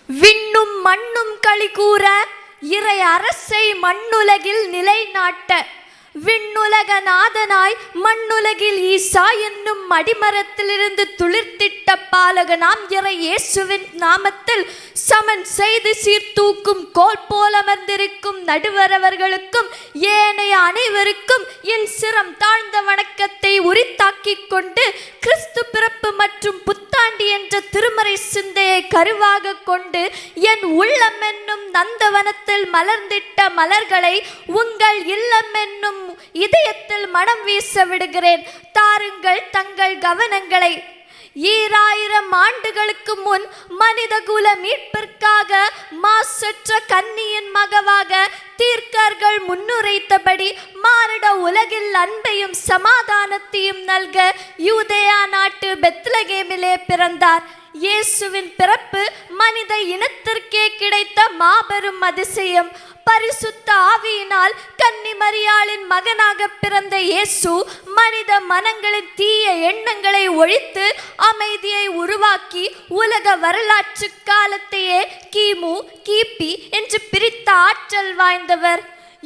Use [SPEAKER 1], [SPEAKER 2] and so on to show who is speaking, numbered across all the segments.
[SPEAKER 1] விண்ணும் மண்ணும் களி கூற இறை அரசை மண்ணுலகில் நிலைநாட்ட விண்ணுலக நாதனாய் மண்ணுலகில் ஈசா என்னும் அடிமரத்திலிருந்து துளிர்த்திட்ட பாலகனாம் இறை இயேசுவின் நாமத்தில் சமன் செய்து சீர்தூக்கும் கோல் போல் அமர்ந்திருக்கும் நடுவரவர்களுக்கும் ஏனைய அனைவருக்கும் என் சிரம் தாழ்ந்த வணக்கத்தை உரித்தாக்கிக் கொண்டு கிறிஸ்து பிறப்பு மற்றும் புத்தாண்டி என்ற திருமறை சிந்தையை கருவாக கொண்டு என் உள்ளம் என்னும் நந்தவனத்தில் மலர்ந்திட்ட மலர்களை உங்கள் இல்லம் என்னும் இதயத்தில் மனம் வீச விடுகிறேன். தாருங்கள் தங்கள் கவனங்களை. 2000 ஆண்டுகளுக்கு முன் மனித குல மீட்பிற்காக மாசற்ற கன்னியின் மகவாக தீர்க்கர்கள் முன்னுரைத்தபடி மானிட உலகில் அன்பையும் சமாதானத்தையும் நல்க யூதேயா நாட்டு பெத்லகேமிலே பிறந்தார். இயேசுவின் பிறப்பு மனித இனத்திற்கே கிடைத்த மாபெரும் அதிசயம். பரிசுத்த ஆவியினால் கன்னி மரியாளின் மகனாக பிறந்த இயேசு மனித மனங்களின் தீய எண்ணங்களை ஒழித்து அமைதியை உருவாக்கி உலக வரலாற்று காலத்தையே கிமு கிபி என்று பிரித்த ஆற்றல் வாய்ந்தவர்.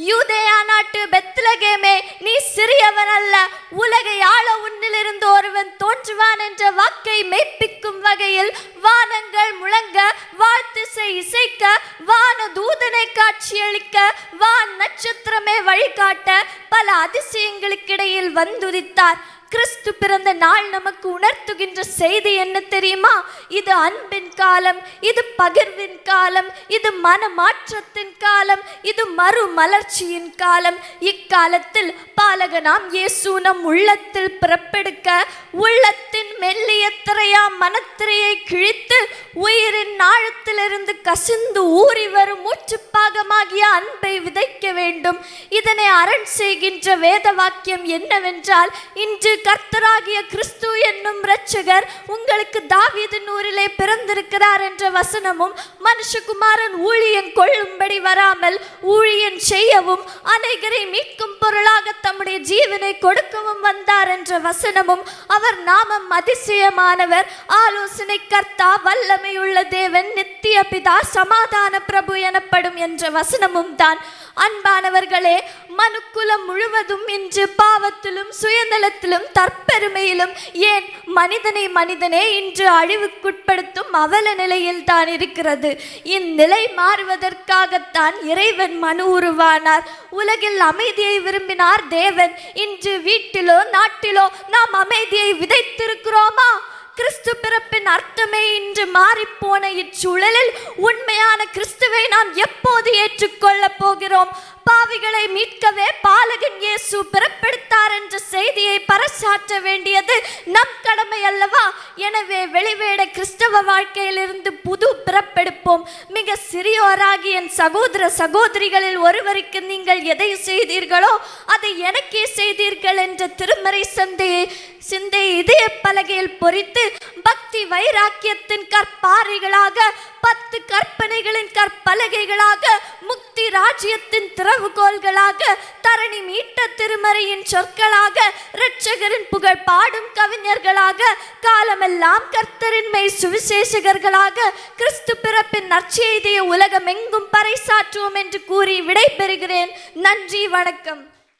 [SPEAKER 1] யூதேயா நாட்டு பெத்லகேமே, நீ சிறியவன் அல்ல, உலகை ஆள உன்னிலிருந்து ஒருவன் தோன்றுவான் என்ற வாக்கை மெய்ப்பிக்கும் வகையில் வானங்கள் முழங்க, வாழ்த்திசை இசைக்க, வான தூதனை காட்சியளிக்க, வான் நட்சத்திரமே வழிகாட்ட பல அதிசயங்களுக்கிடையில் வந்துதித்தார். கிறிஸ்து பிறந்த நாள் நமக்கு உணர்த்துகின்ற செய்தி என்ன தெரியுமா? இது அன்பின் காலம், இது பகிர்வின் காலம், இது மனமாற்றத்தின் காலம், இது மறு மலர்ச்சியின் காலம். இக்காலத்தில் பாலகனாம் இயேசு நம் உள்ளத்தில் பிறப்பெடுக்க உள்ளத்தின் மெல்லிய திரையாம் மனத்திரையை கிழித்து உயிரின் ஆழத்திலிருந்து கசிந்து ஊறி வரும் மூச்சுப்பாகமாகிய அன்பை விதைக்க வேண்டும். இதனை அரண் செய்கின்ற வேத வாக்கியம் என்னவென்றால், இன்று கர்த்தராகிய கிறிஸ்து என்னும் இரட்சகர் உங்களுக்கு தாவீதின் ஊரிலே பிறந்திருக்கிறார் என்ற வசனமும், மனுஷகுமாரன் ஊழியம் கொள்ளும்படி வராமல் ஊழியம் செய்யவும் அநேகரை மீட்கும் பொருளாக தம்முடைய ஜீவனை கொடுக்கவும் வந்தார் என்ற வசனமும், அவர் நாமம் அதிசயமானவர், ஆலோசனை கர்த்தா, வல்லமையுள்ள தேவன், நித்திய பிதா, சமாதான பிரபு எனப்படும் என்ற வசனமும் தான். அன்பானவர்களே, மனுக்குலம் முழுவதும் இன்று பாவத்திலும் சுயநலத்திலும் தற்பெருமையிலும், ஏன் மனிதனே இன்று அழிவுக்குட்படுத்தும் அவல நிலையில் தான் இருக்கிறது. இந்நிலை மாறுவதற்காகத்தான் இறைவன் மனு உருவானார். உலகில் அமைதியை விரும்பினார் தேவன். இன்று வீட்டிலோ நாட்டிலோ நாம் அமைதியை விதைத்திருக்கிறோமா? கிறிஸ்து பிறப்பின் அர்த்தமே இன்று மாறிப்போன இச்சூழலில் உண்மையான கிறிஸ்துவை நாம் எப்போது ஏற்றுக்கொள்ள போகிறோம்? பாவிகளை மீட்கவே பாலகன் இயேசு பிறப்பெடுத்தார் என்ற செய்தியை பறைசாற்ற வேண்டியது நம் கடமை அல்லவா? எனவே வெளிவேட கிறிஸ்தவ வாழ்க்கையிலிருந்து புது பிறப்பெடுப்போம். மிக சிறியோராகி என் சகோதர சகோதரிகளில் ஒருவருக்கு நீங்கள் எதை செய்தீர்களோ அதை எனக்கே செய்தீர்கள் என்ற திருமறை சிந்தை இதய பலகையில் பொறித்து பக்தி வைராக்கியத்தின் கற்பாறைகளாக, 10 கற்பனைகளின் கற்பலகைகளாக, முக்தி ராஜ்யத்தின் திறவுகோள்களாக, தரணி மீட்ட திருமறையின் சொற்களாக, இரட்சகரின் புகழ் பாடும் கவிஞர்களாக, காலமெல்லாம் கர்த்தரின் மெய் சுவிசேஷகர்களாக கிறிஸ்து பிறப்பின் நற்செய்தியை உலகமெங்கும் பறைசாற்றுவோம் என்று கூறி விடை பெறுகிறேன். நன்றி, வணக்கம்.